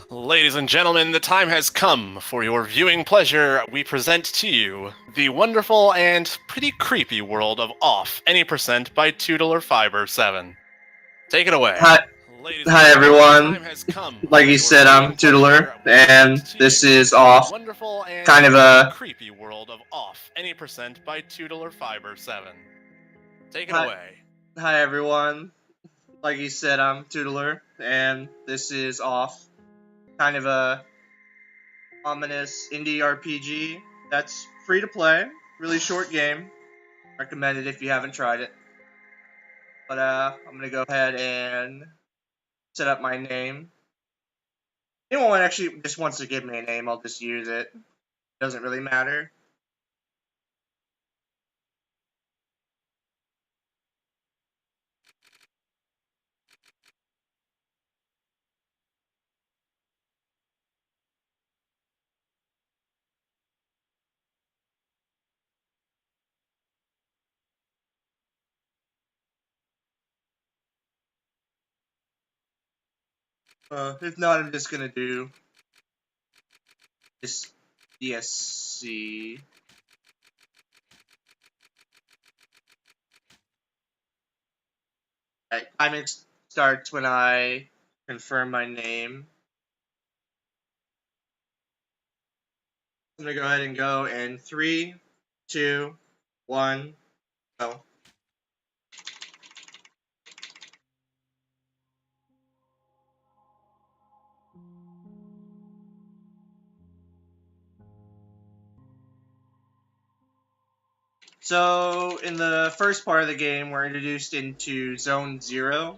Ladies and gentlemen, the time has come. For your viewing pleasure, we present to you the wonderful and pretty creepy world of Off Any Percent by tutelarfiber7. Take it away. Hi, Ladies and hi gentlemen, the everyone. time has come. Like For you your said, I'm viewing Tutelar, pleasure, we and present to this you is the off. wonderful and Kind of pretty a creepy world of Off Any Percent by tutelarfiber7. Take it hi, away. hi everyone. Like you said, I'm Tutelar, and this is off. Kind of a ominous indie RPG that's free to play. Really short game. Recommend it if you haven't tried it. But I'm gonna go ahead and set up my name. Anyone actually just wants to give me a name, I'll just use it. Doesn't really matter. If not, I'm just gonna do this DSC. Timing starts when I confirm my name. I'm gonna go ahead and go in 3, 2, 1, go. So, in the first part of the game, we're introduced into Zone 0,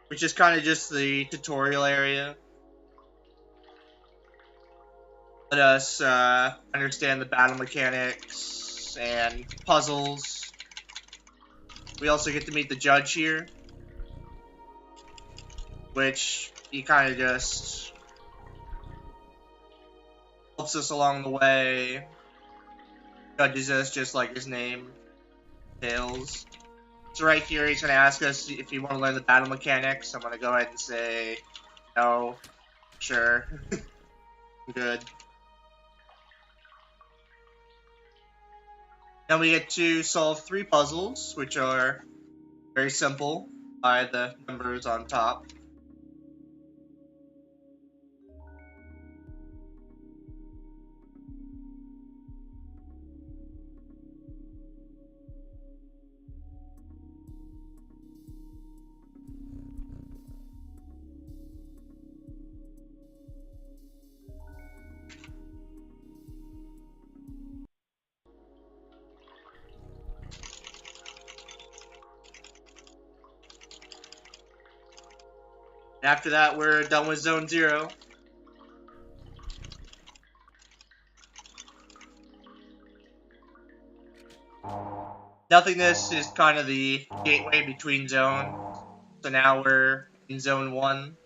which is kind of just the tutorial area. Let us understand the battle mechanics and puzzles. We also get to meet the judge here, which he kind of just helps us along the way, judges us just like his name tells. So right here, he's going to ask us if you want to learn the battle mechanics. I'm going to go ahead and say, no, sure, good. Then we get to solve 3 puzzles, which are very simple by the numbers on top. And after that, we're done with Zone 0. Nothingness is kind of the gateway between zones. So now we're in Zone 1.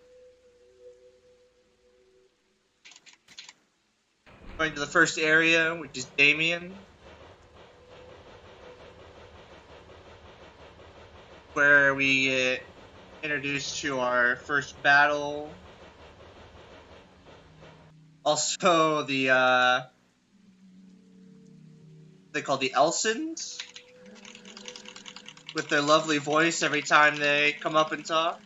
Going to the first area, which is Damien, where we get introduced to our first battle. Also, they call the Elsons, with their lovely voice every time they come up and talk.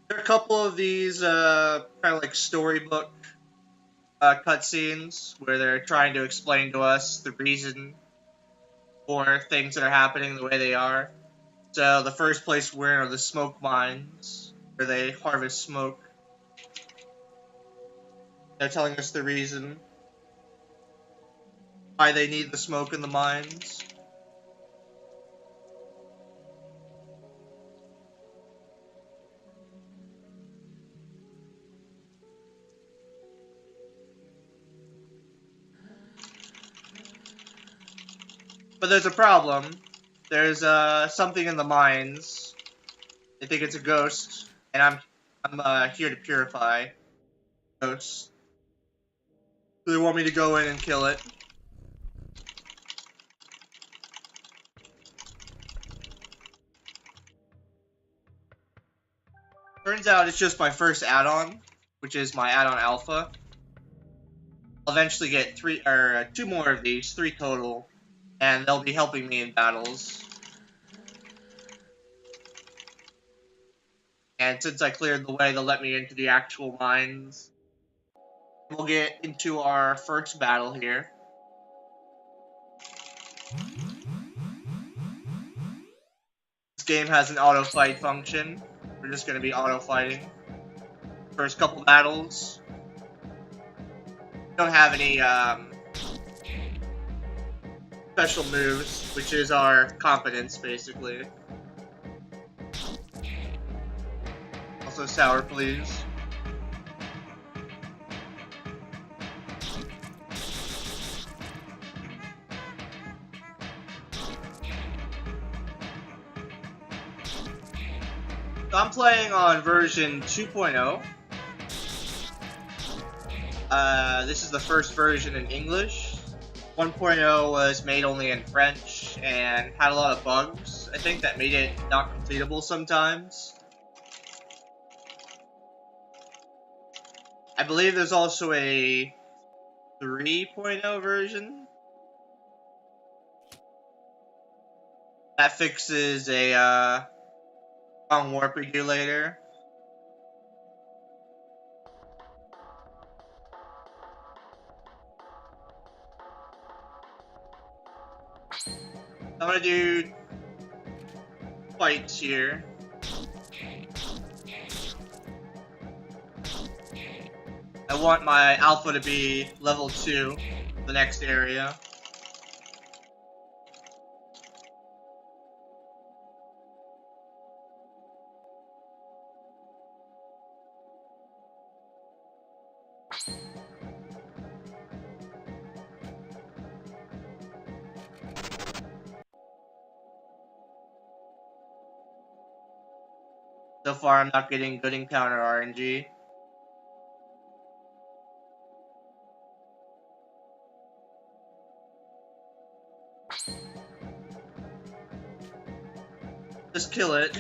There are a couple of these kind of like storybook cutscenes where they're trying to explain to us the reason for things that are happening the way they are. So the first place we're in are the smoke mines, where they harvest smoke. They're telling us the reason why they need the smoke in the mines. But there's a problem. There's something in the mines. They think it's a ghost, and I'm here to purify ghosts. So they want me to go in and kill it. Turns out it's just my first add-on, which is my add-on alpha. I'll eventually get two more of these, 3 total, and they'll be helping me in battles. And since I cleared the way, they'll let me into the actual mines. We'll get into our first battle here. This game has an auto fight function. We're just going to be auto fighting. First couple battles. Don't have any special moves, which is our competence basically. Also sour, please. So I'm playing on version 2.0. This is the first version in English. 1.0 was made only in French and had a lot of bugs, I think, that made it not completable sometimes. I believe there's also a 3.0 version that fixes a wrong warp regulator. I'm gonna do fights here. I want my alpha to be level 2, the next area. So far, I'm not getting good encounter RNG. Just kill it.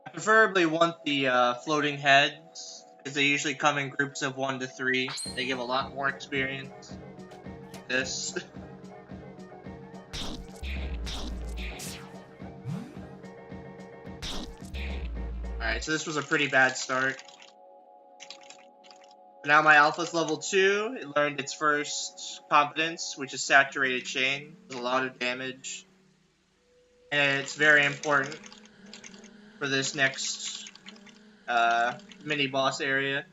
I preferably want the floating heads, because they usually come in groups of 1 to 3. They give a lot more experience. This. Alright, so this was a pretty bad start. But now my alpha's level 2. It learned its first competence, which is saturated chain. Does a lot of damage. And it's very important for this next mini boss area.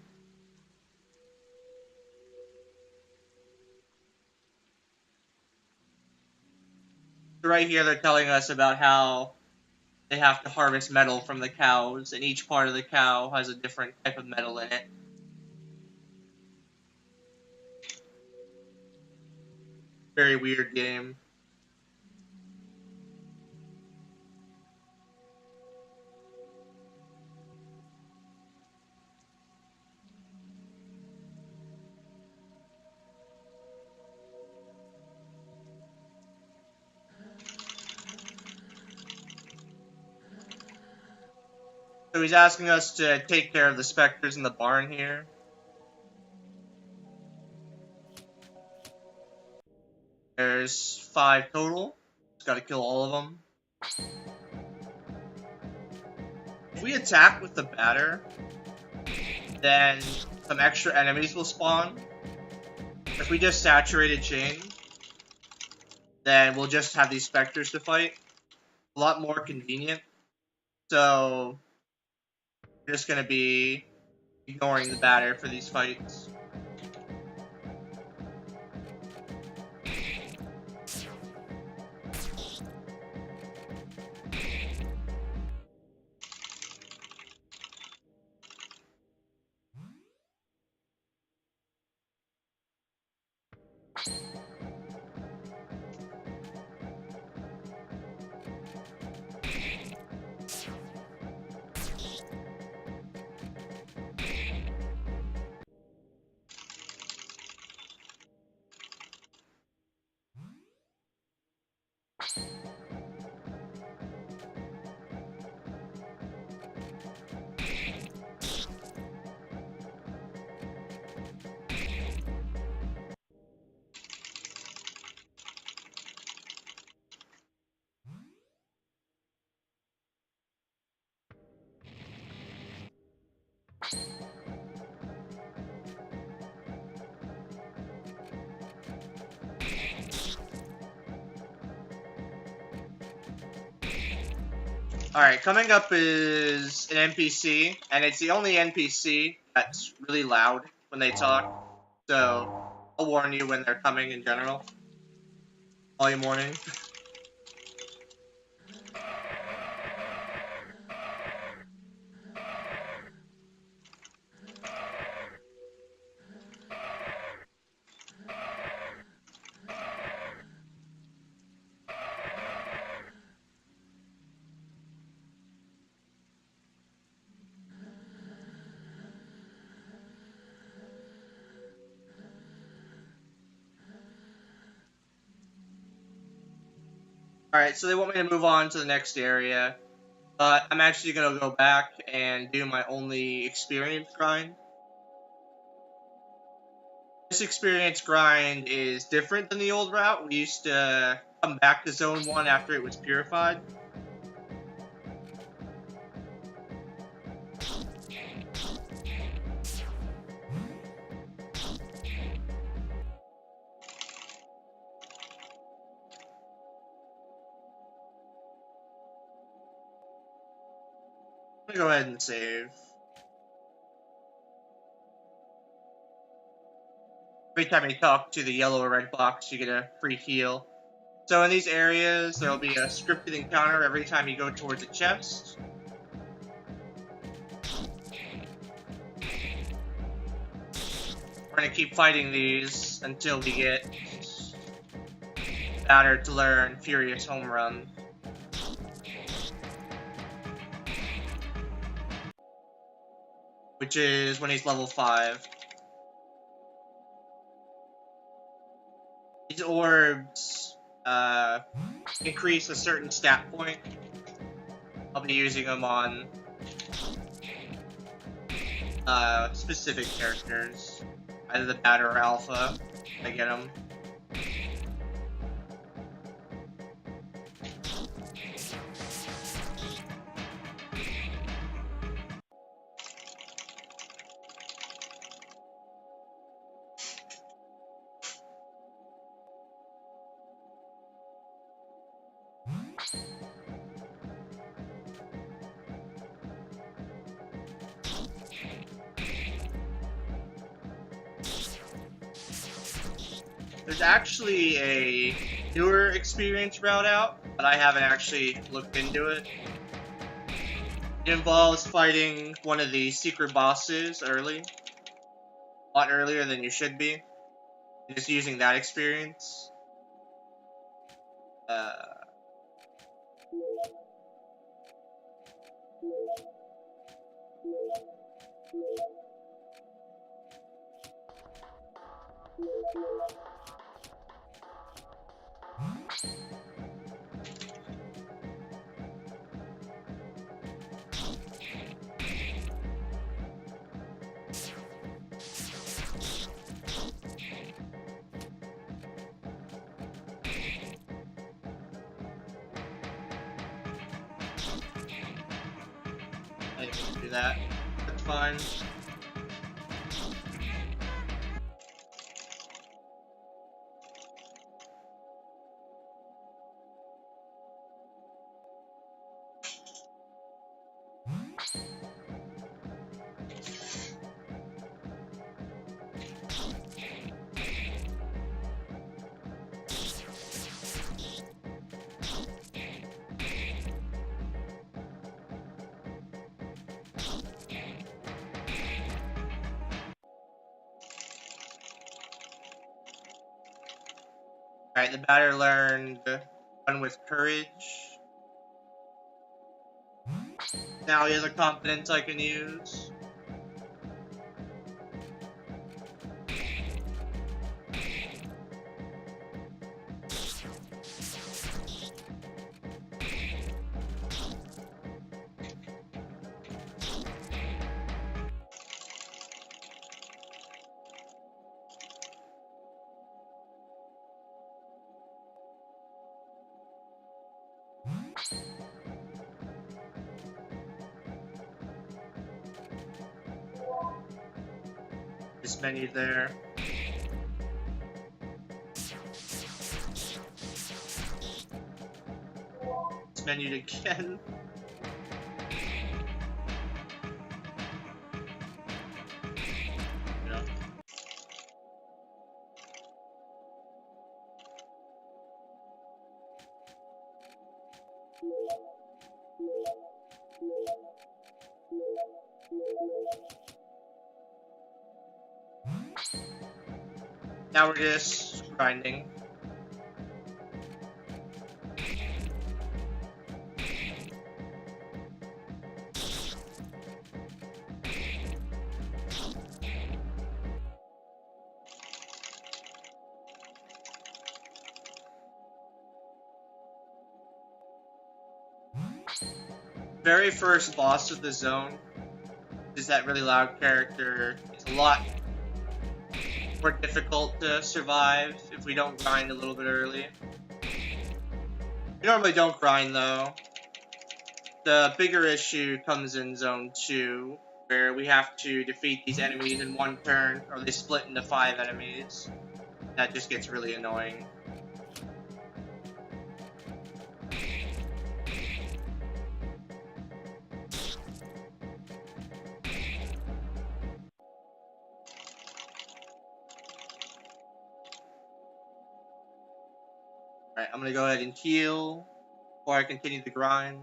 So right here they're telling us about how they have to harvest metal from the cows, and each part of the cow has a different type of metal in it. Very weird game. So he's asking us to take care of the specters in the barn here. There's 5 total. Just gotta kill all of them. If we attack with the batter, then some extra enemies will spawn. If we just saturated chain, then we'll just have these specters to fight. A lot more convenient. So we're just gonna be ignoring the batter for these fights. Alright, coming up is an NPC, and it's the only NPC that's really loud when they talk. So, I'll warn you when they're coming in general. All you morning. Alright, so they want me to move on to the next area. But I'm actually gonna go back and do my only experience grind. This experience grind is different than the old route. We used to come back to Zone 1 after it was purified. I'm gonna go ahead and save. Every time you talk to the yellow or red box, you get a free heal. So in these areas, there'll be a scripted encounter every time you go towards a chest. We're gonna keep fighting these until we get Batter to learn Furious Home Run. Which is when he's level 5. These orbs increase a certain stat point. I'll be using them on specific characters. Either the Batter or Alpha. I get them. There's actually a newer experience route out, but I haven't actually looked into it. It involves fighting one of the secret bosses early. A lot earlier than you should be. Just using that experience. I can do that. That's fine. Alright, the Batter learned Run with Courage. Now he has a confidence I can use. This menu there. It's menued again. Now we're just grinding. Very first boss of the zone is that really loud character. It's a lot more difficult to survive if we don't grind a little bit early. We normally don't grind though. The bigger issue comes in Zone 2, where we have to defeat these enemies in one turn, or they split into 5 enemies. That just gets really annoying. Alright, I'm gonna go ahead and heal before I continue the grind.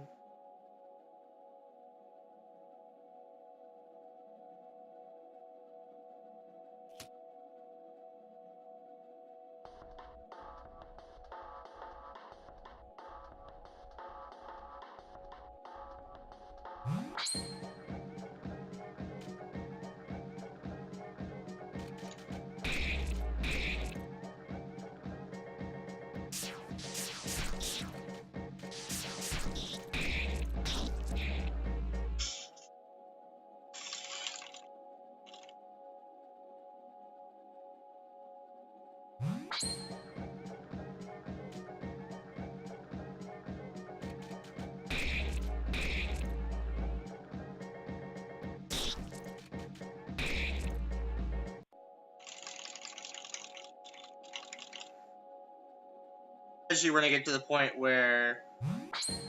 Especially when I get to the point where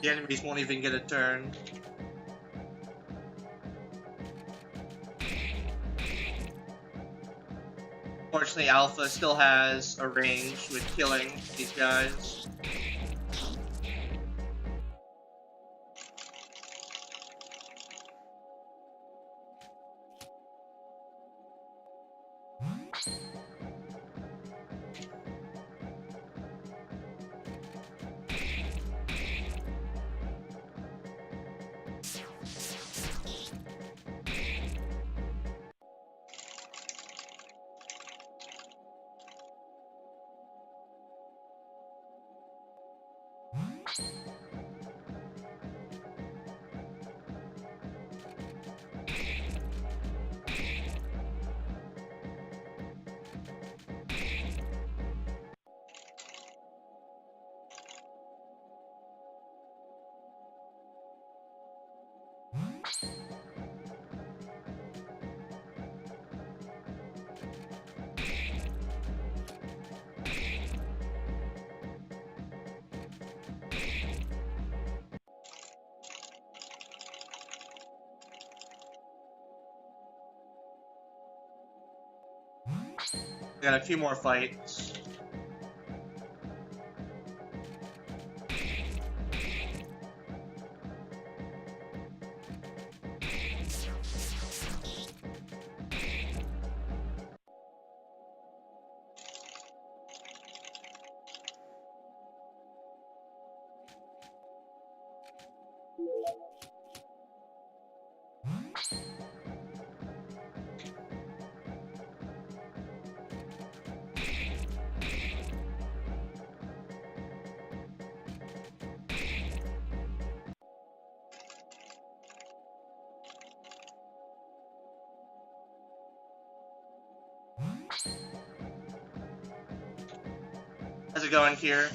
the enemies won't even get a turn. Fortunately, Alpha still has a range with killing these guys. We got a few more fights. How's it going here?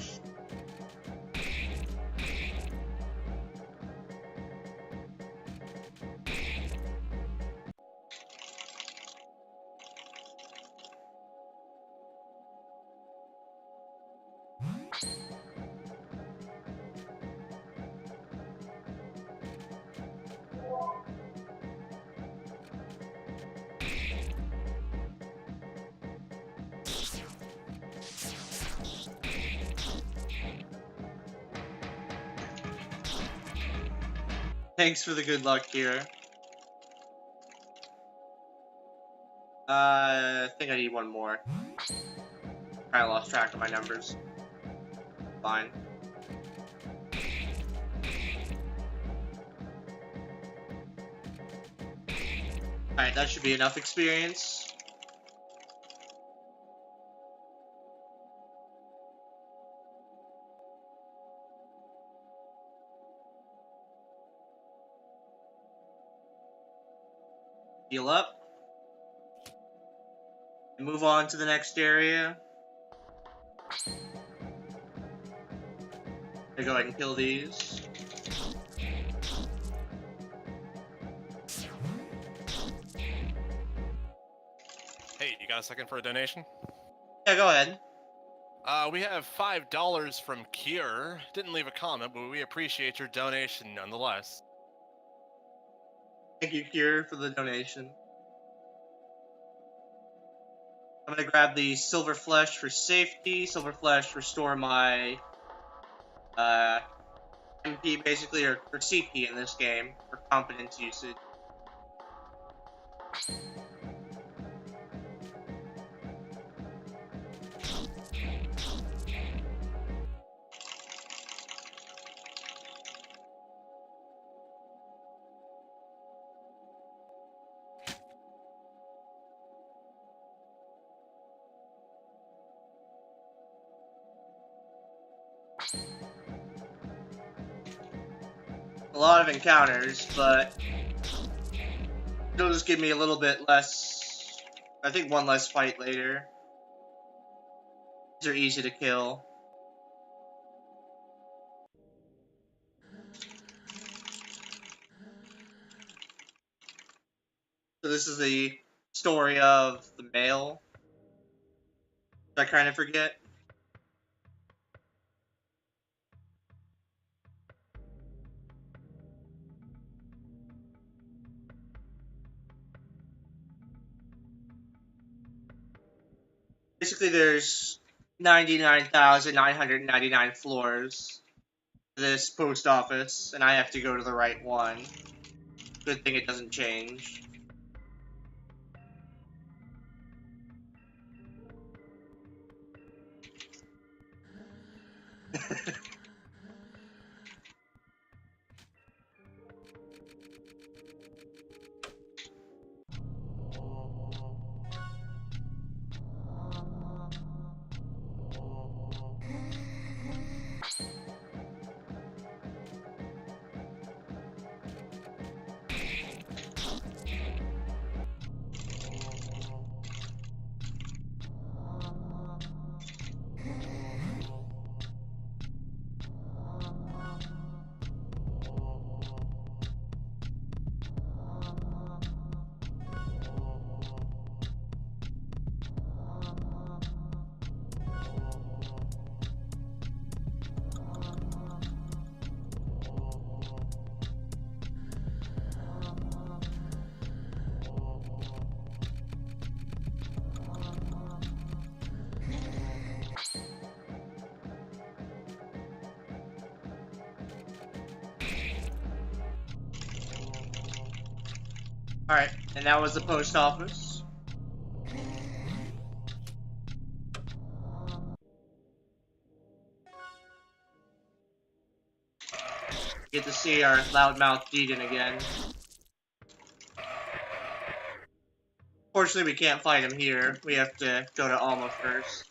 Thanks for the good luck here. I think I need one more. I lost track of my numbers. Fine. Alright, that should be enough experience. Heal up. And move on to the next area. I'm gonna go ahead and kill these. Hey, you got a second for a donation? Yeah, go ahead. We have $5 from Cure. Didn't leave a comment, but we appreciate your donation nonetheless. Thank you, Cure, for the donation. I'm gonna grab the Silver Flesh for safety. Silver Flesh restore my MP basically, or CP in this game, for competence usage. A lot of encounters, but it'll just give me a little bit less, I think one less fight later. These are easy to kill. So this is the story of the male. I kind of forget. Basically, there's 99,999 floors to this post office, and I have to go to the right one. Good thing it doesn't change. Alright, and that was the post office. Get to see our loudmouth Deegan again. Fortunately, we can't fight him here. We have to go to Alma first.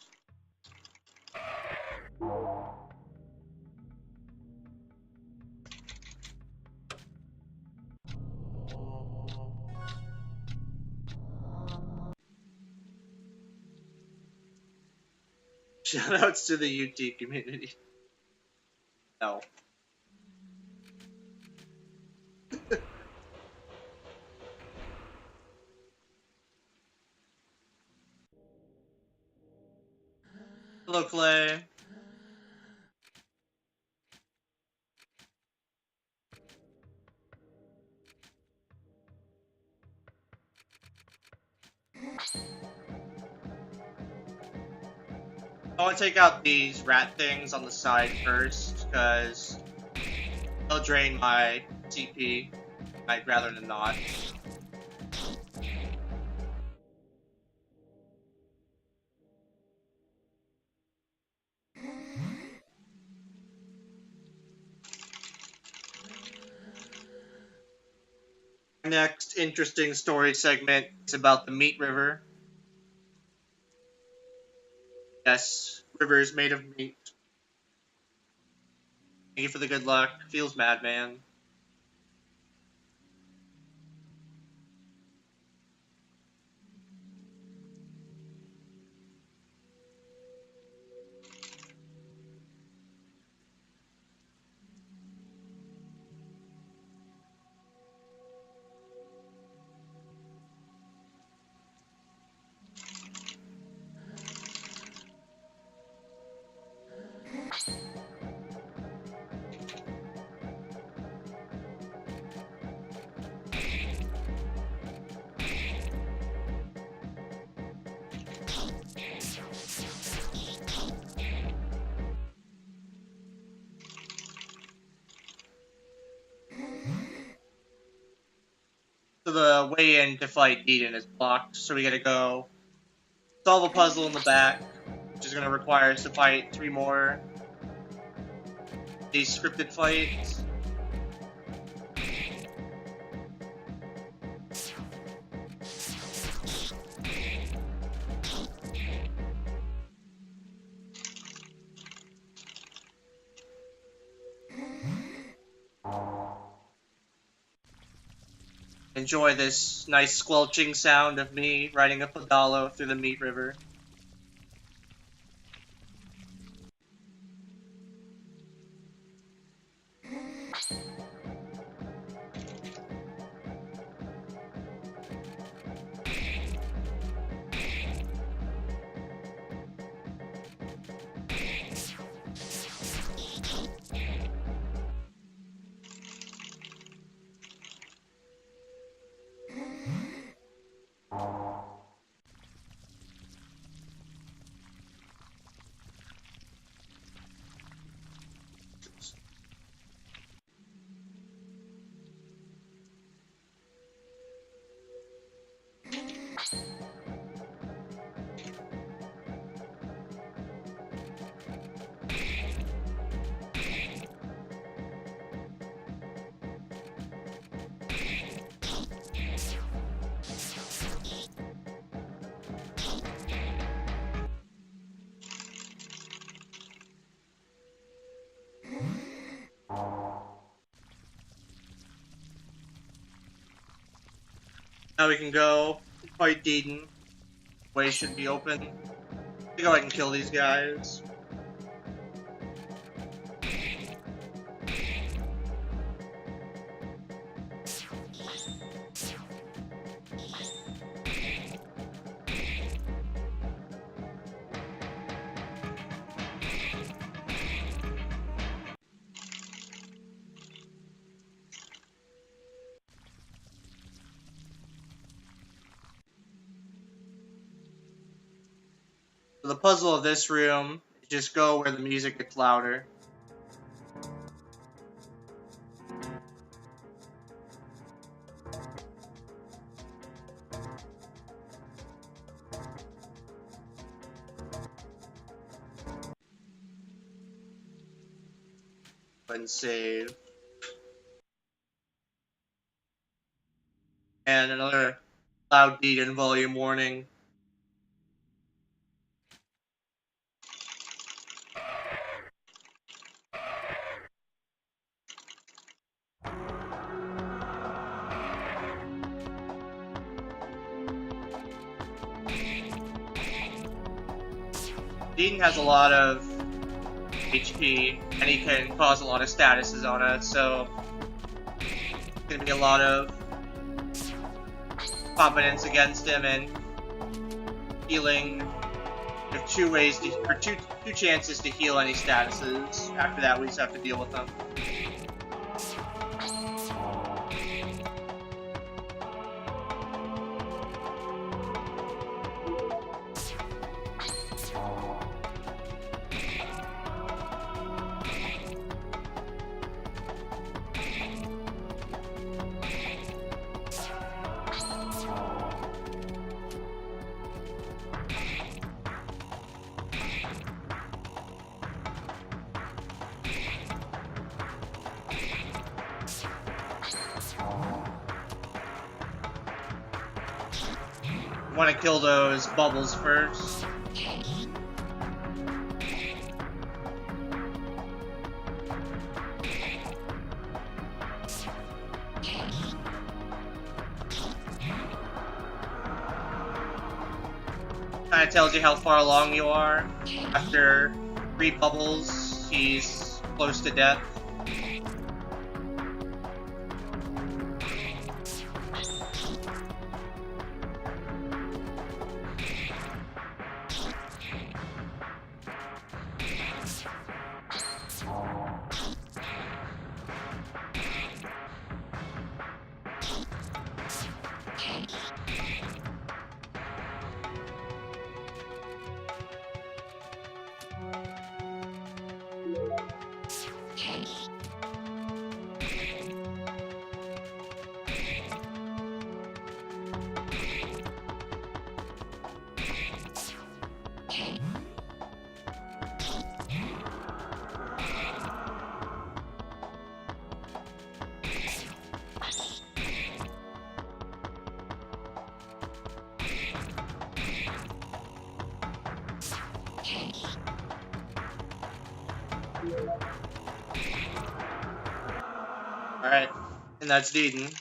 Shoutouts to the UT community. No. Hello, Clay. I want to take out these rat things on the side first, because they'll drain my CP. I'd rather than not. Next interesting story segment is about the meat river. Yes, river is made of meat. Thank you for the good luck. Feels mad, man. So the way in to fight Deedon is blocked, so we gotta go solve a puzzle in the back, which is gonna require us to fight 3 more these scripted fights. Enjoy this nice squelching sound of me riding a pedalo through the meat river. Now we can go fight Deedon. Way should be open. Let's go ahead and kill these guys. So the puzzle of this room is just go where the music gets louder. And save. And another loud Deedon volume warning. Deedon has a lot of HP, and he can cause a lot of statuses on us, so it's gonna be a lot of confidence against him and healing. We have 2 ways to, or two chances to heal any statuses. After that, we just have to deal with them. want to kill those bubbles first. Kind of tells you how far along you are. After 3 bubbles, he's close to death. Alright, and that's Deedon.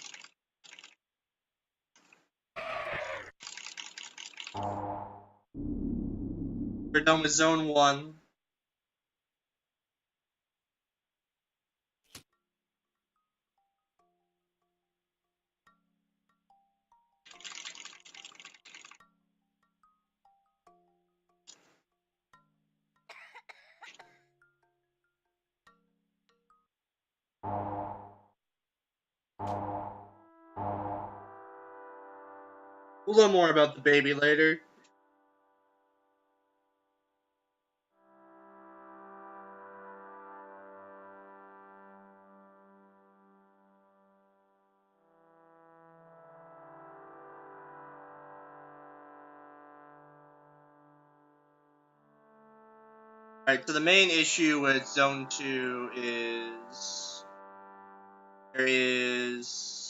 We're done with Zone 1. We'll learn more about the baby later. Alright, so the main issue with Zone 2 is there is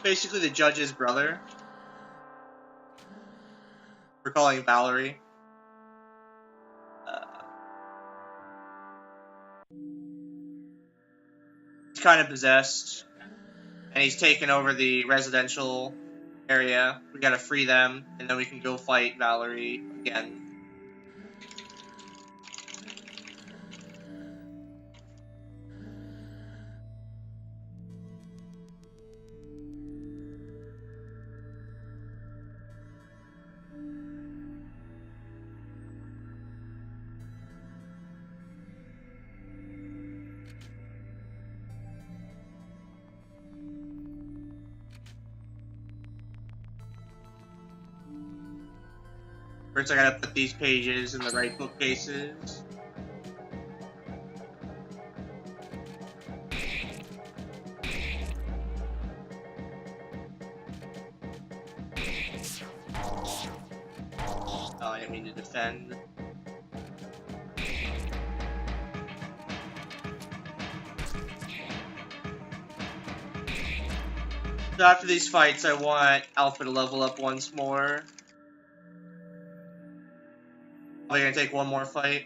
basically the judge's brother. We're calling Valerie. He's kind of possessed, and he's taken over the residential area. We gotta free them, and then we can go fight Valerie again. First, I gotta put these pages in the right bookcases. Oh, I didn't mean to defend. So after these fights, I want Alpha to level up once more. Probably gonna take one more fight.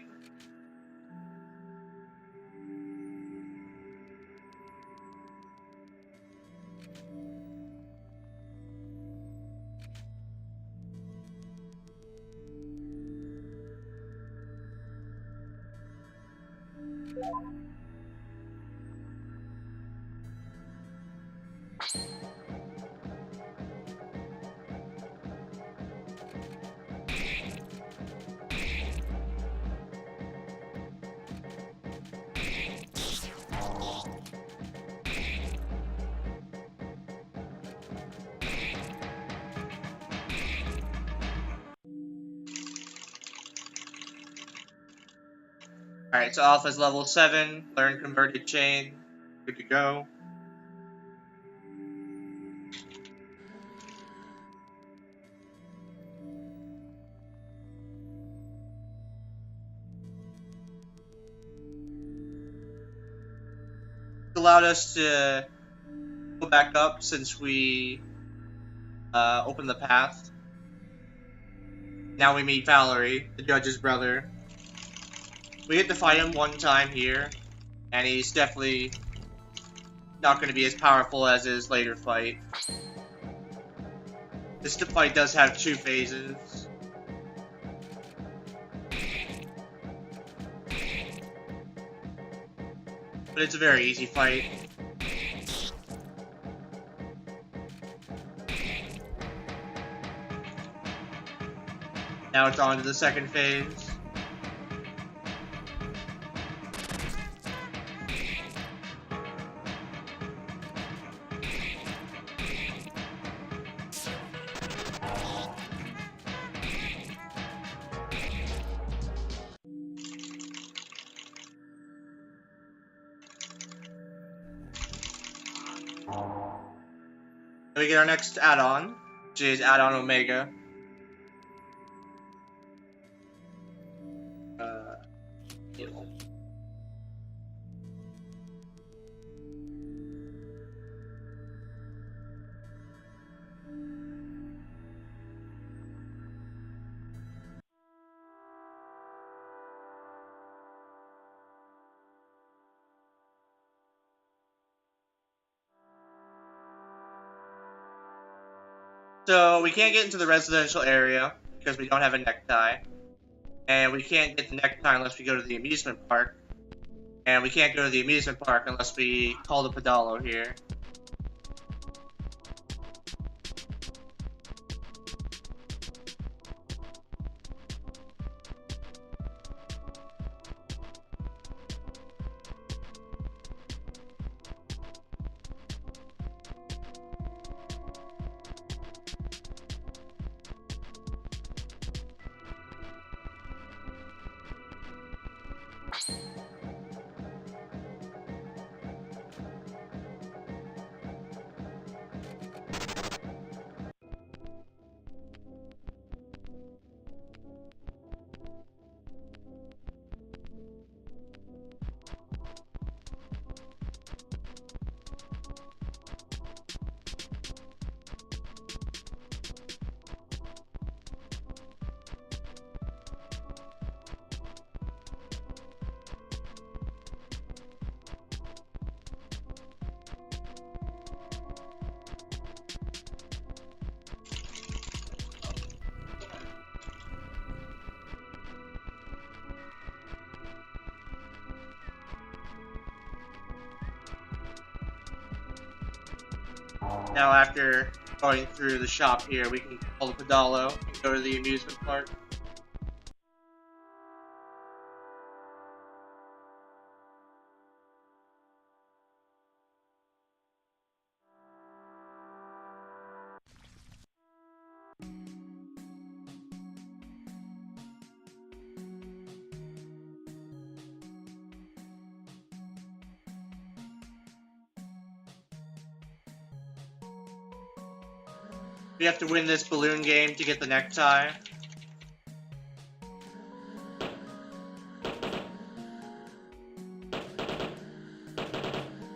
Alright, so Alpha's level 7, learn converted chain, good to go. It allowed us to go back up since we open the path. Now we meet Valerie, the judge's brother. We get to fight him one time here, and he's definitely not going to be as powerful as his later fight. This fight does have 2 phases. But it's a very easy fight. Now it's on to the second phase. Then we get our next add-on, which is add-on Omega. So we can't get into the residential area because we don't have a necktie. And we can't get the necktie unless we go to the amusement park. And we can't go to the amusement park unless we call the pedalo here. Now after going through the shop here, we can call the pedalo and go to the amusement park. We have to win this balloon game to get the necktie.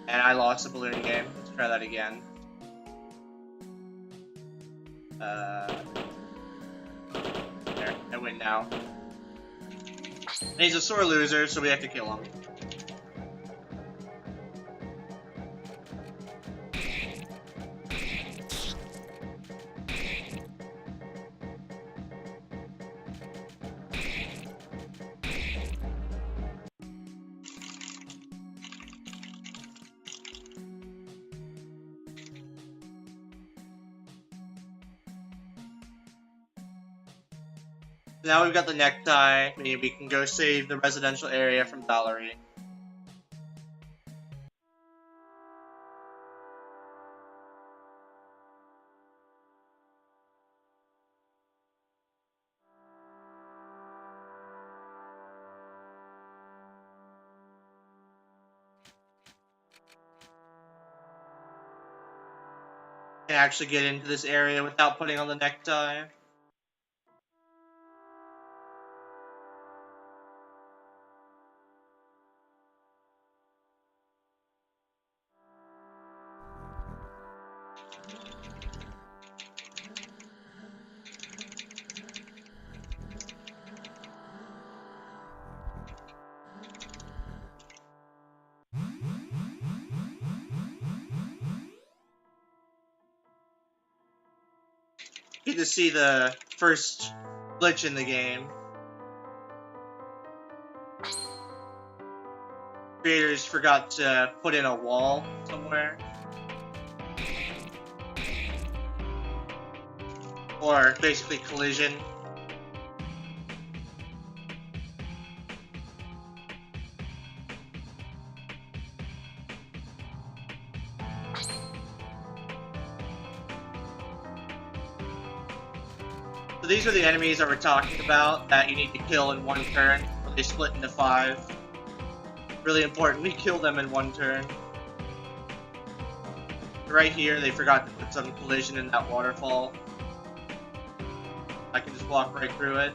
And I lost the balloon game. Let's try that again. There, I win now. And he's a sore loser, so we have to kill him. Now we've got the necktie, meaning we can go save the residential area from Valerie. Can actually get into this area without putting on the necktie. get to see the first glitch in the game. Creators forgot to put in a wall somewhere. Or basically collision. So these are the enemies that we're talking about that you need to kill in one turn, or they split into 5. Really important, we kill them in one turn. Right here, they forgot to put some collision in that waterfall. I can just walk right through it.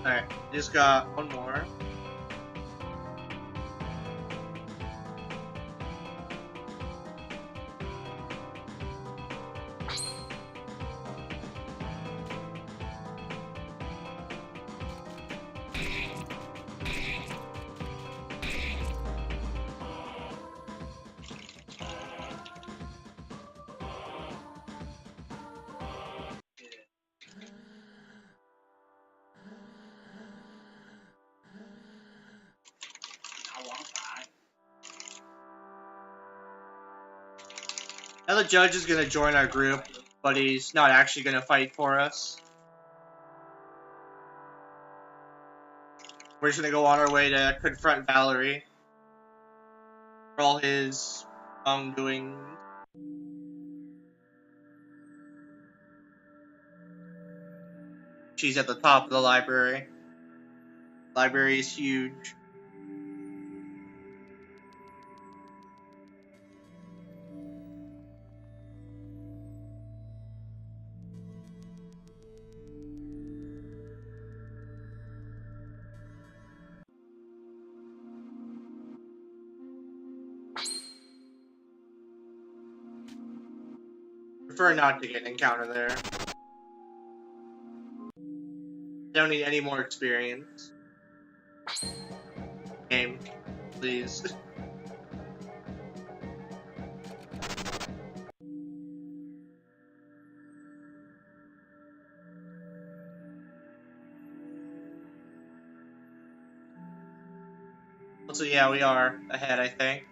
Alright, just got one more. Now the judge is going to join our group, but he's not actually going to fight for us. We're just going to go on our way to confront Valerie for all his wrongdoing. She's at the top of the library. The library is huge. Prefer not to get an encounter there. Don't need any more experience. Game, please. So yeah, we are ahead, I think.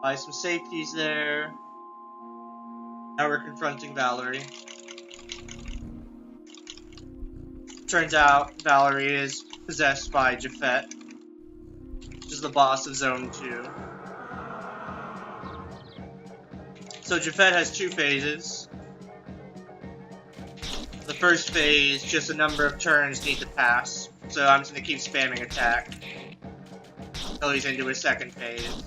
Buy some safeties there. Now we're confronting Valerie. Turns out Valerie is possessed by Japhet, which is the boss of Zone 2. So Japhet has 2 phases. The first phase, just a number of turns need to pass, so I'm just going to keep spamming attack until he's into his second phase.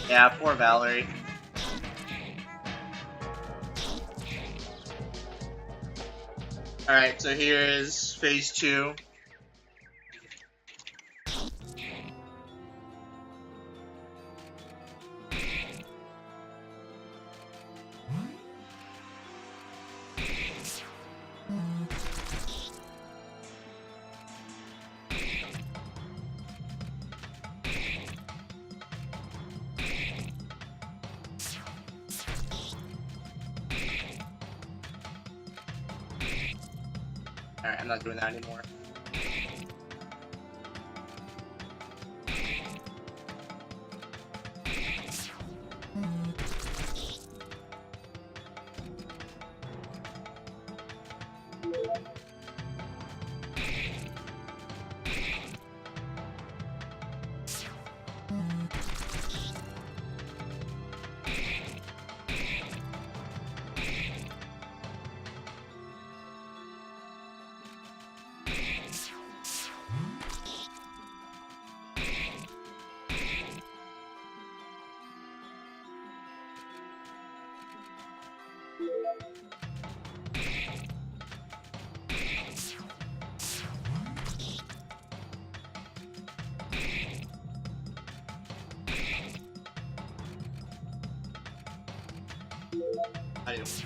Yeah, poor Valerie. Alright, so here is phase 2. Alright, I'm not doing that anymore. I don't.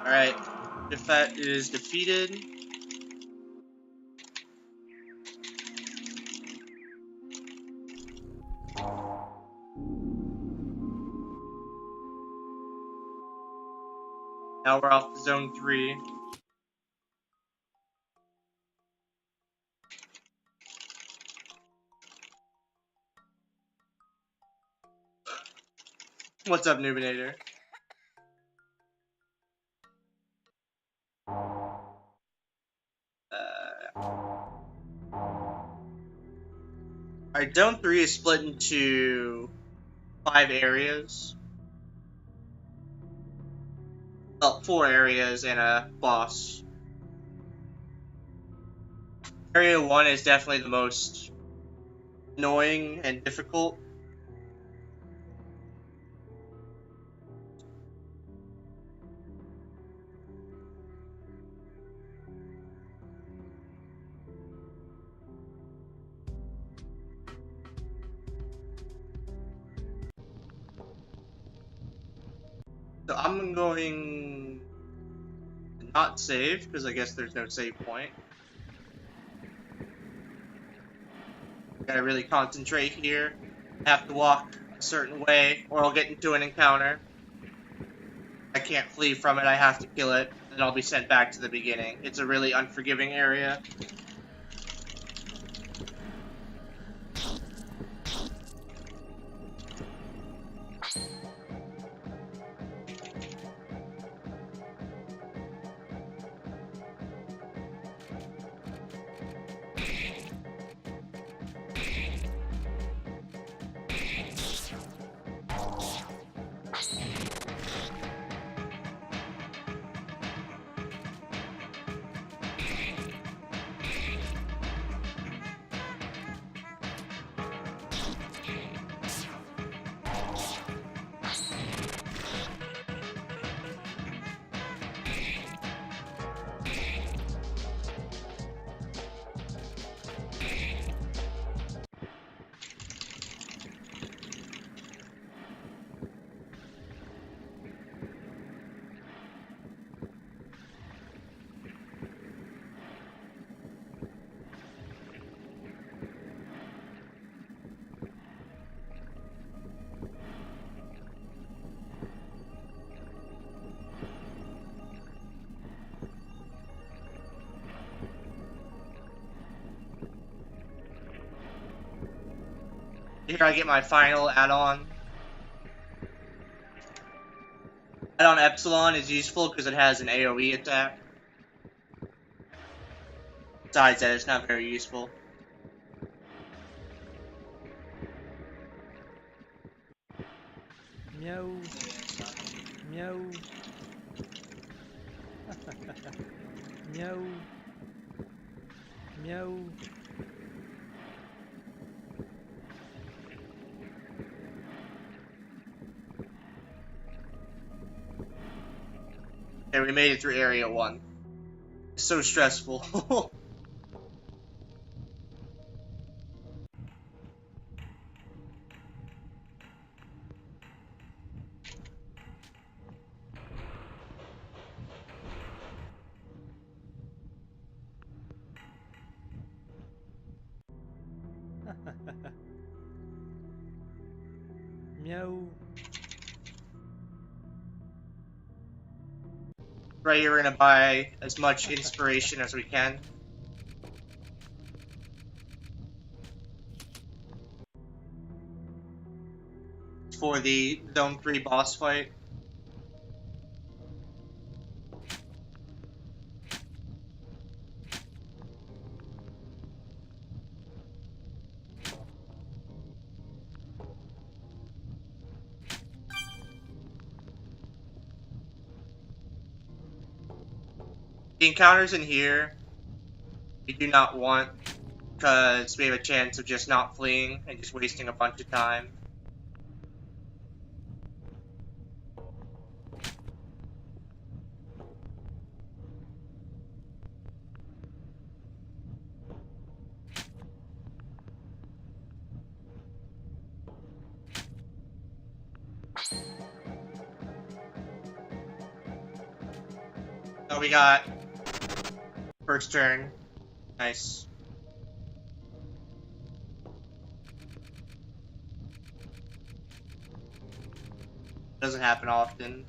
Alright, Japhet is defeated. Now we're off to Zone 3. What's up, Noobinator? Alright, Zone 3 is split into 5 areas. Well, 4 areas and a boss. Area 1 is definitely the most annoying and difficult. So I'm going to not save, because I guess there's no save point. Gotta really concentrate here. I have to walk a certain way, or I'll get into an encounter. I can't flee from it, I have to kill it, and I'll be sent back to the beginning. It's a really unforgiving area. Here I get my final add-on. Add-on Epsilon is useful because it has an AoE attack. Besides that, it's not very useful. Meow. Meow. Meow. Meow. Okay, we made it through Area 1. It's so stressful. Meow. Right here, we're gonna buy as much inspiration as we can. For the Zone 3 boss fight. The encounters in here, we do not want, because we have a chance of just not fleeing and just wasting a bunch of time. So we got first turn. Nice. Doesn't happen often.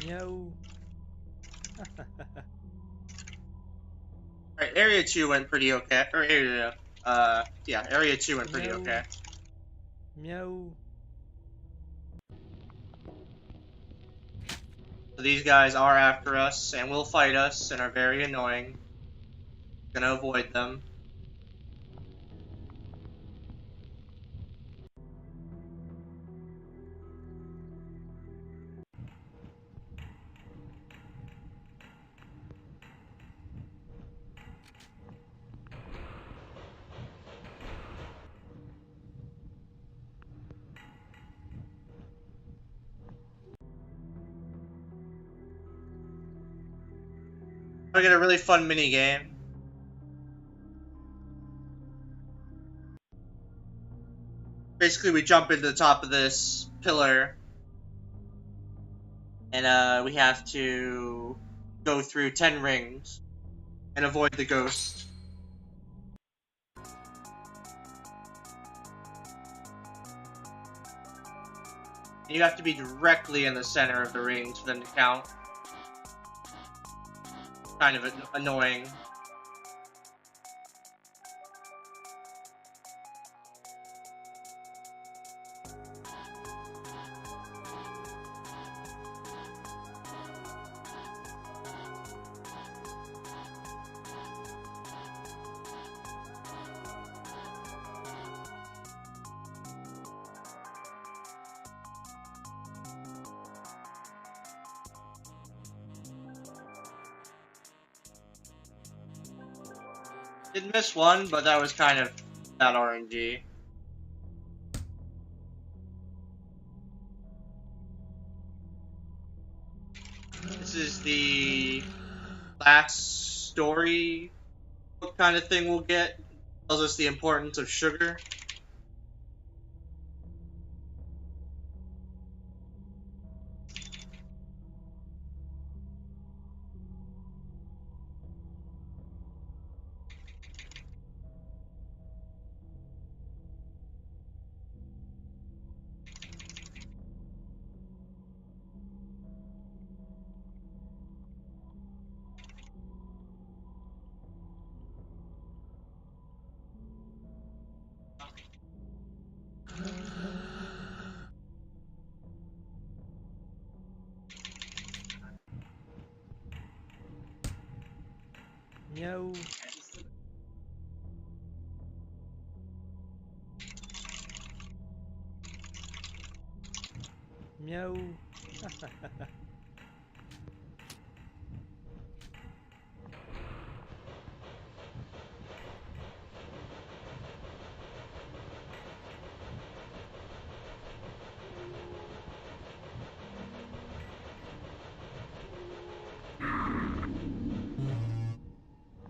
Meow. Alright, Area 2 went pretty okay. Or Area, yeah, Area 2 went pretty okay. Meow. So these guys are after us and will fight us and are very annoying. Gonna avoid them. I get a really fun mini game. basically we jump into the top of this pillar, and we have to go through 10 rings and avoid the ghost. And you have to be directly in the center of the rings for them to count. Kind of annoying. Did miss one, but that was kind of bad RNG. This is the last story book kind of thing we'll get. Tells us the importance of sugar. Meow. Meow.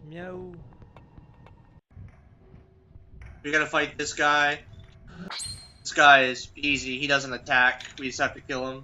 Meow. We gotta fight this guy. This guy is easy. He doesn't attack. We just have to kill him.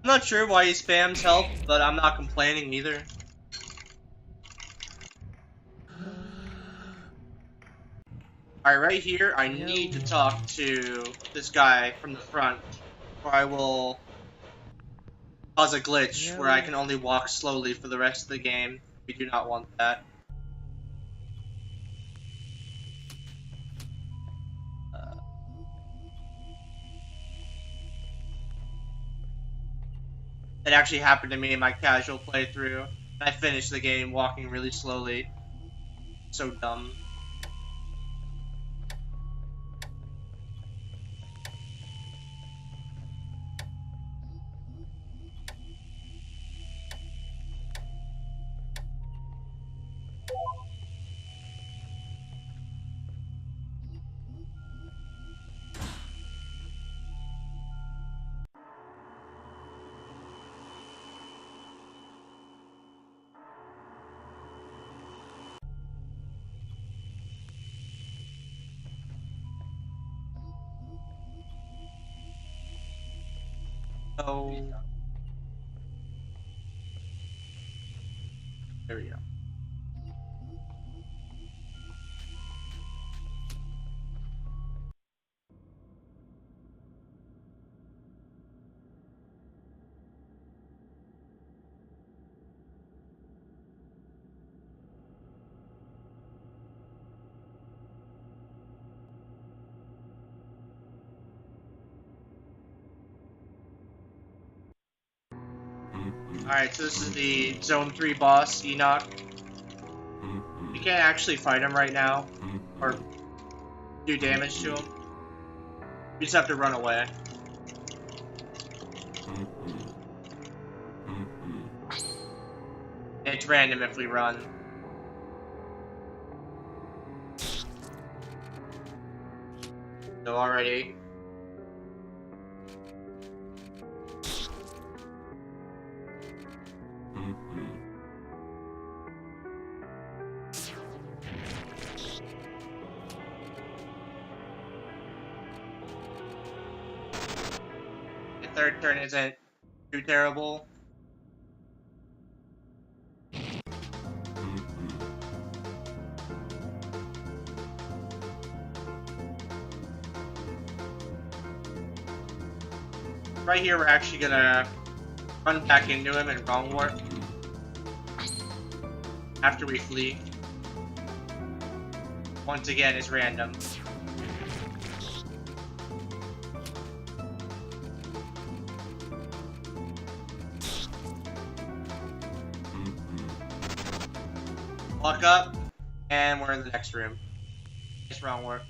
I'm not sure why he spams help, but I'm not complaining either. Alright, right here, I need to talk to this guy from the front, or I will cause a glitch where I can only walk slowly for the rest of the game. We do not want that. It actually happened to me in my casual playthrough. I finished the game walking really slowly. So dumb. So... there we go. Alright, so this is the Zone 3 boss, Enoch. You can't actually fight him right now, or do damage to him. You just have to run away. It's random if we run. So already. The third turn isn't too terrible. Right here, we're actually gonna run back into him and wrong warp after we flee. Once again, it's random. Lock up, and we're in the next room. It's wrong warp.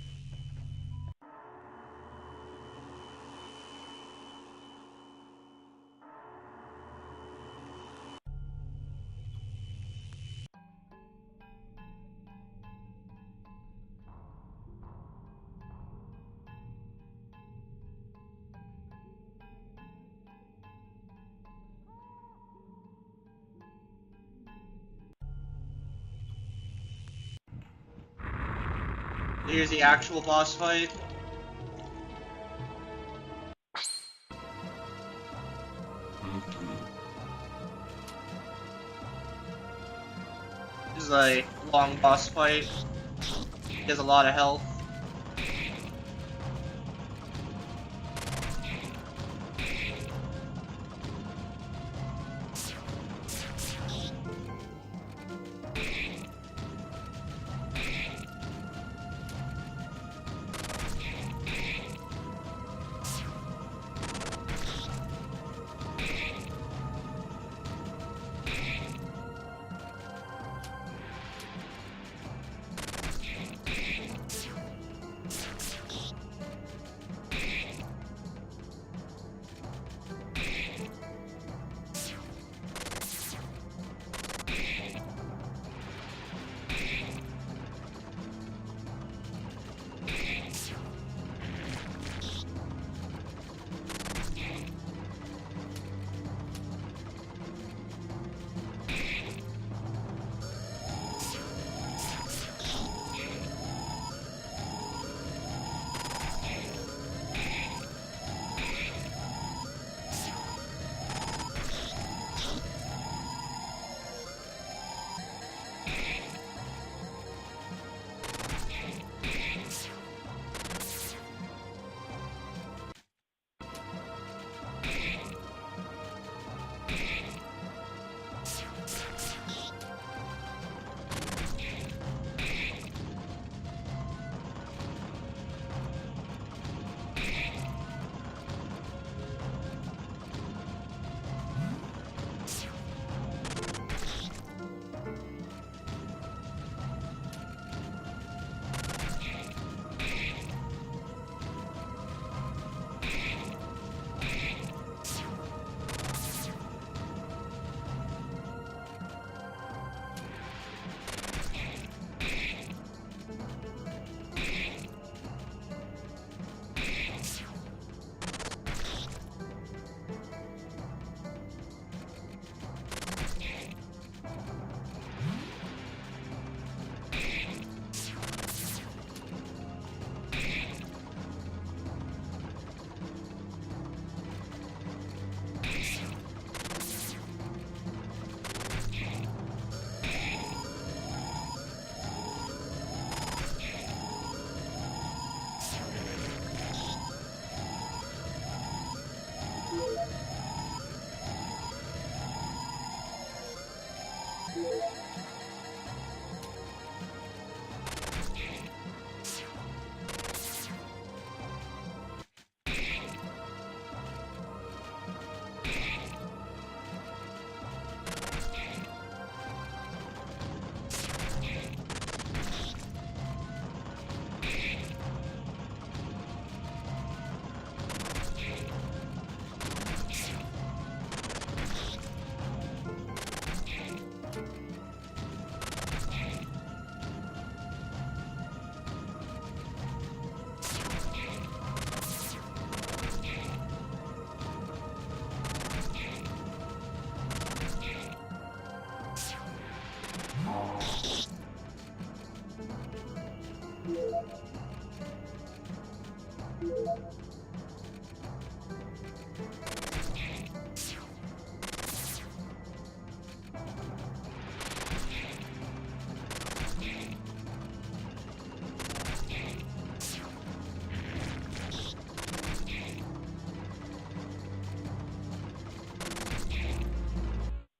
Here's the actual boss fight. This is a long boss fight. He has a lot of health.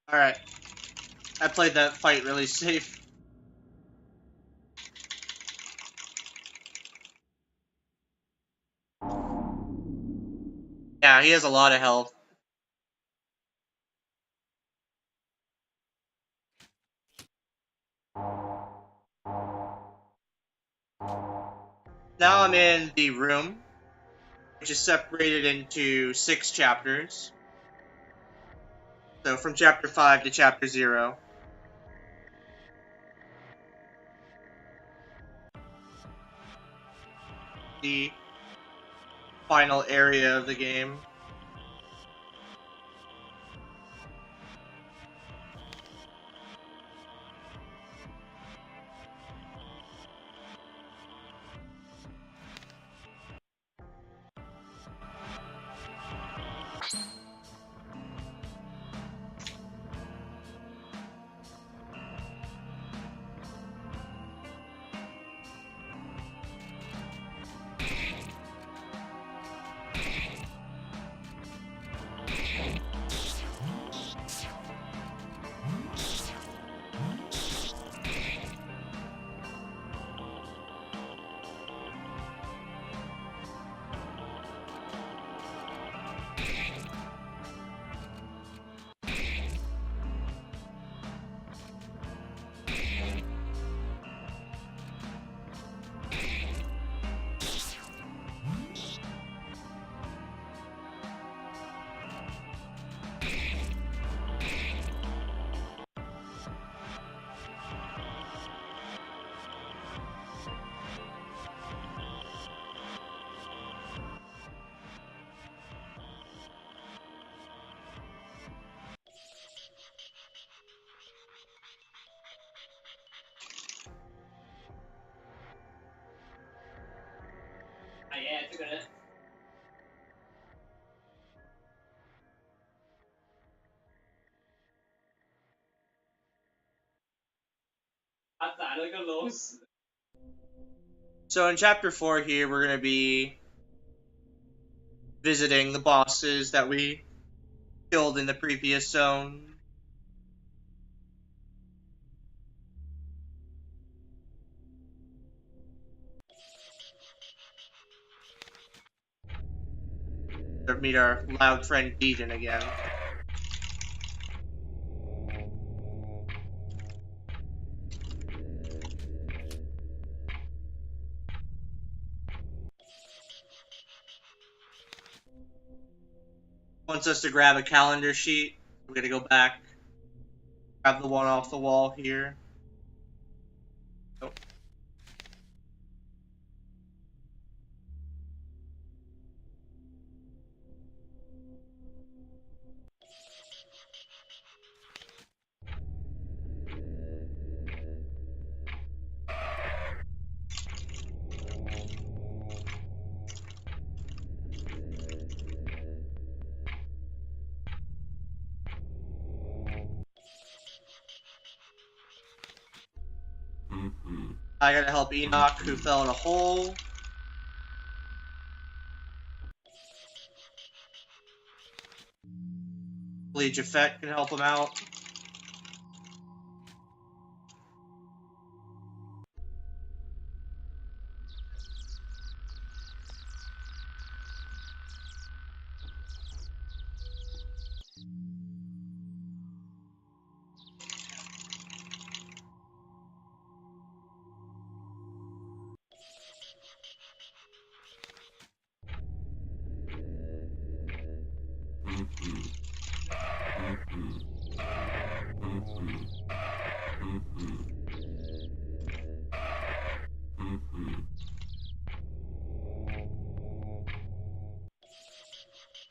Alright. I played that fight really safe. Yeah, he has a lot of health. Now I'm in the room, which is separated into 6 chapters. So from chapter 5 to chapter 0. The final area of the game. So in chapter 4 here, we're going to be visiting the bosses that we killed in the previous zone. To meet our loud friend Deegan again. Wants us to grab a calendar sheet. We're gonna go back, grab the one off the wall here. Oh. I gotta help Enoch, who fell in a hole. Hopefully Jafet can help him out.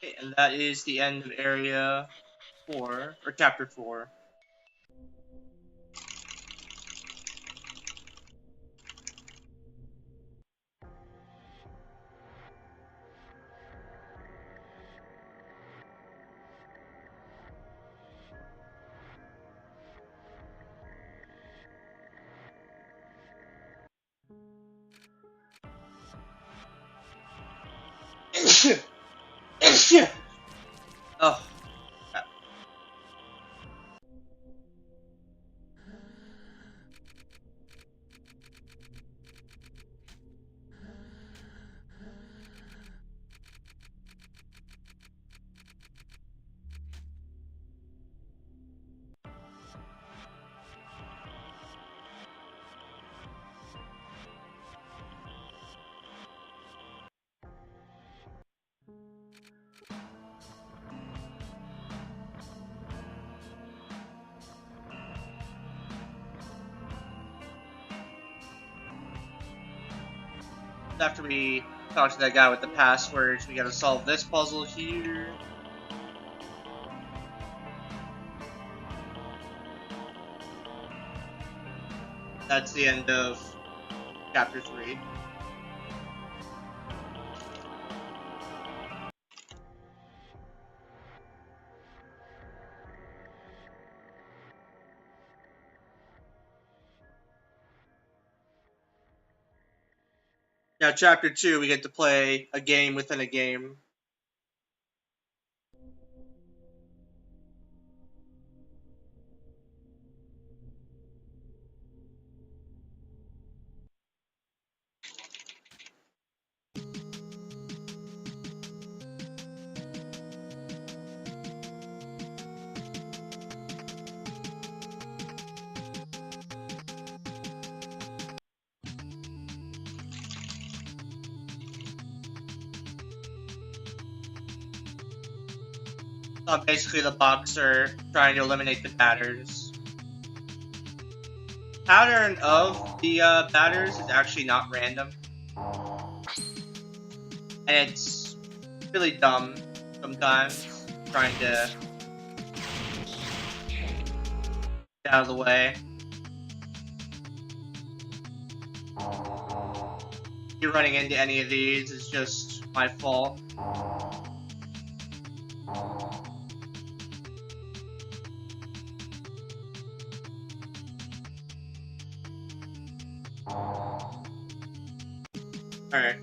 Okay, and that is the end of area 4, or chapter 4. Oh. After we talk to that guy with the passwords, we gotta solve this puzzle here. That's the end of chapter 3. Now, chapter 2, we get to play a game within a game. Basically, the boxer trying to eliminate the batters. Pattern of the batters is actually not random, and it's really dumb sometimes, trying to get out of the way. If you're running into any of these, it's just my fault. Alright.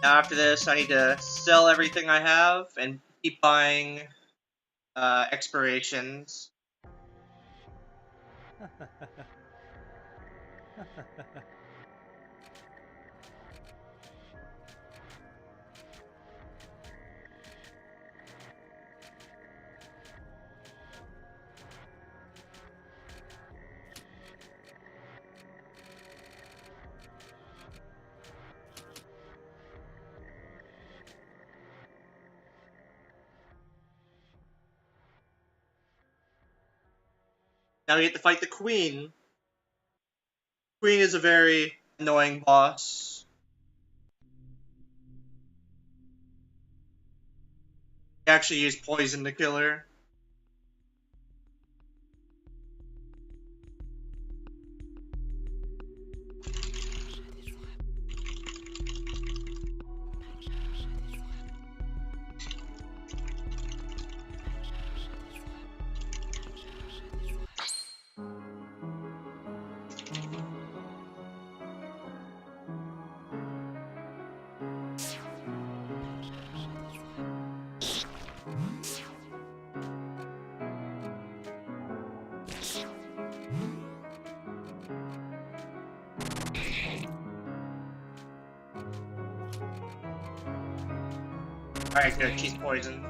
Now after this, I need to sell everything I have and keep buying expirations. Now we get to fight the Queen. Queen is a very annoying boss. We actually use poison to kill her. Alright, good. She's poisoned.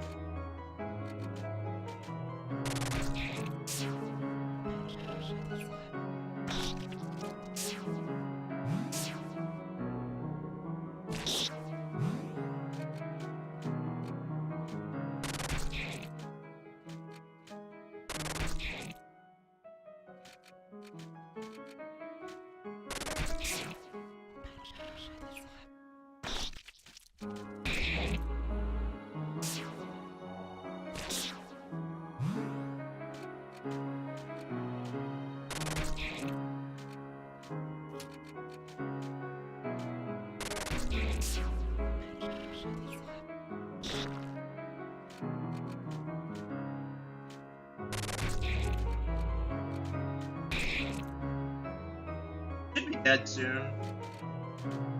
dead soon.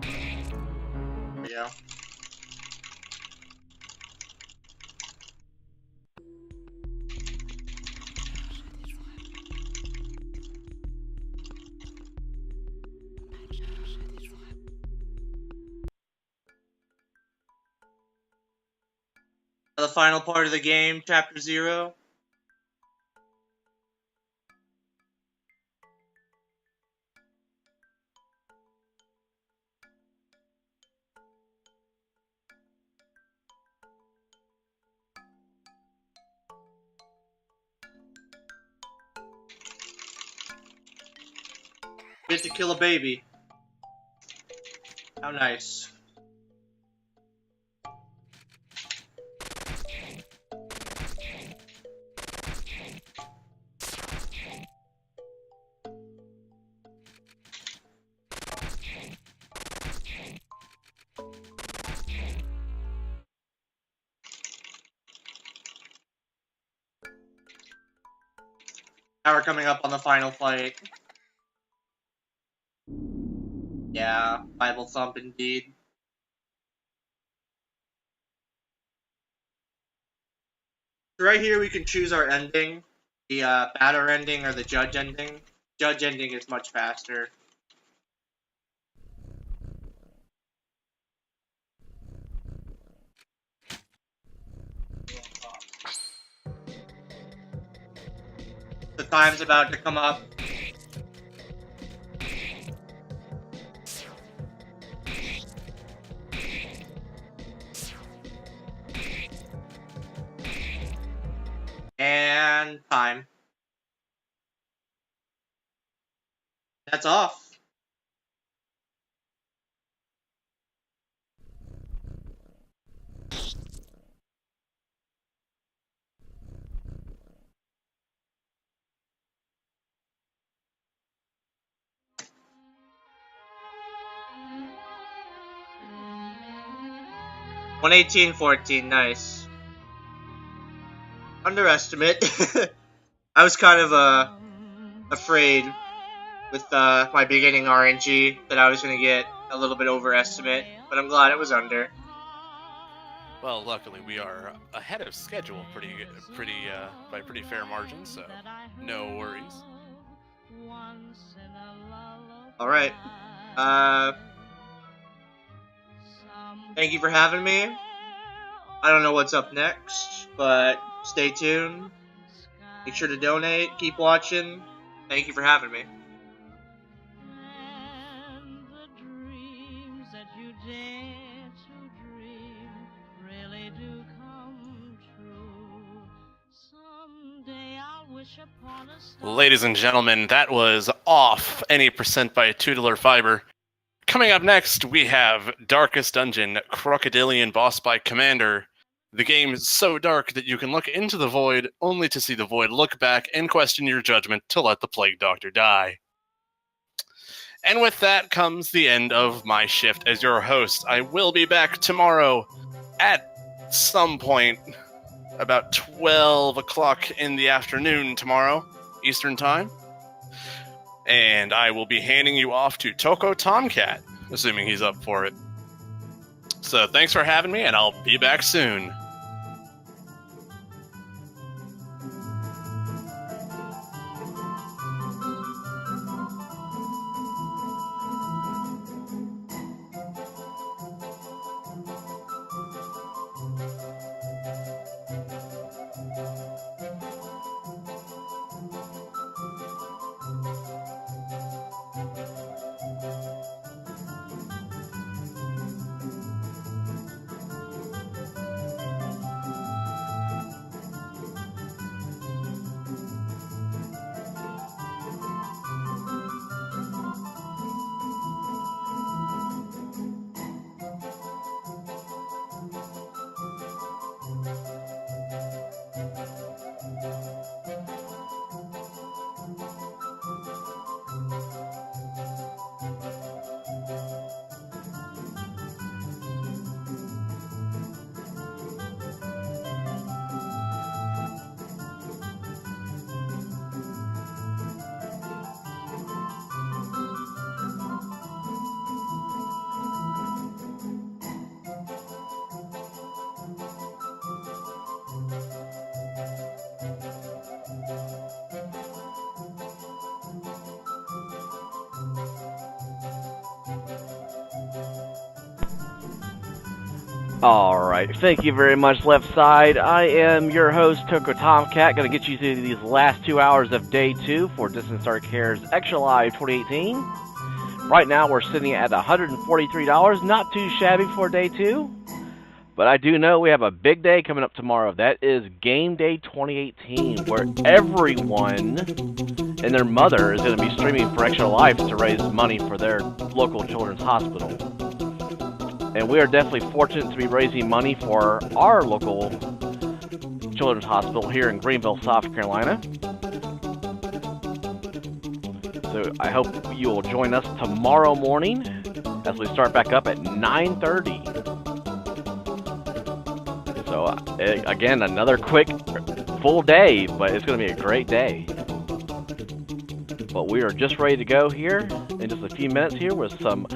There we go. The final part of the game, Chapter 0. Get to kill a baby. How nice. Now we're coming up on the final fight. Yeah, Bible thump indeed. So right here we can choose our ending. The batter ending or the judge ending. Judge ending is much faster. The time's about to come up. And time. That's off. $118.14, nice. Underestimate. I was kind of afraid with my beginning RNG that I was going to get a little bit overestimate, but I'm glad it was under. Well, luckily we are ahead of schedule by pretty fair margin, so no worries. All right. Thank you for having me. I don't know what's up next, but stay tuned. Make sure to donate. Keep watching. Thank you for having me. Ladies and gentlemen, that was Off Any Percent by Tutelar Fiber. Coming up next, we have Darkest Dungeon, Crocodilian Boss by Commander. The game is so dark that you can look into the void, only to see the void look back and question your judgment to let the Plague Doctor die. And with that comes the end of my shift as your host. I will be back tomorrow at some point, about 12 o'clock in the afternoon tomorrow, Eastern Time. And I will be handing you off to Toko Tomcat, assuming he's up for it. So thanks for having me, and I'll be back soon. Alright, thank you very much, Left Side. I am your host, Toko Tomcat, going to get you through these last 2 hours of Day 2 for Distant Star Care's Extra Live 2018. Right now, we're sitting at $143, not too shabby for Day 2. But I do know we have a big day coming up tomorrow. That is Game Day 2018, where everyone and their mother is going to be streaming for Extra Life to raise money for their local children's hospital. And we are definitely fortunate to be raising money for our local children's hospital here in Greenville, South Carolina. So I hope you will join us tomorrow morning as we start back up at 9:30. So again, another quick, full day, but it's going to be a great day. But we are just ready to go here in just a few minutes here with some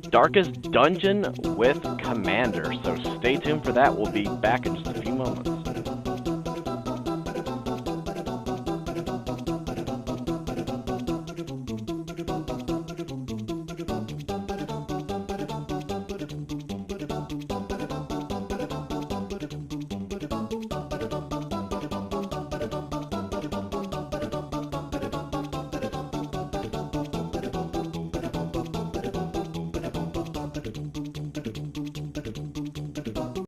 Darkest Dungeon with Commander. So stay tuned for that. We'll be back in just a few moments.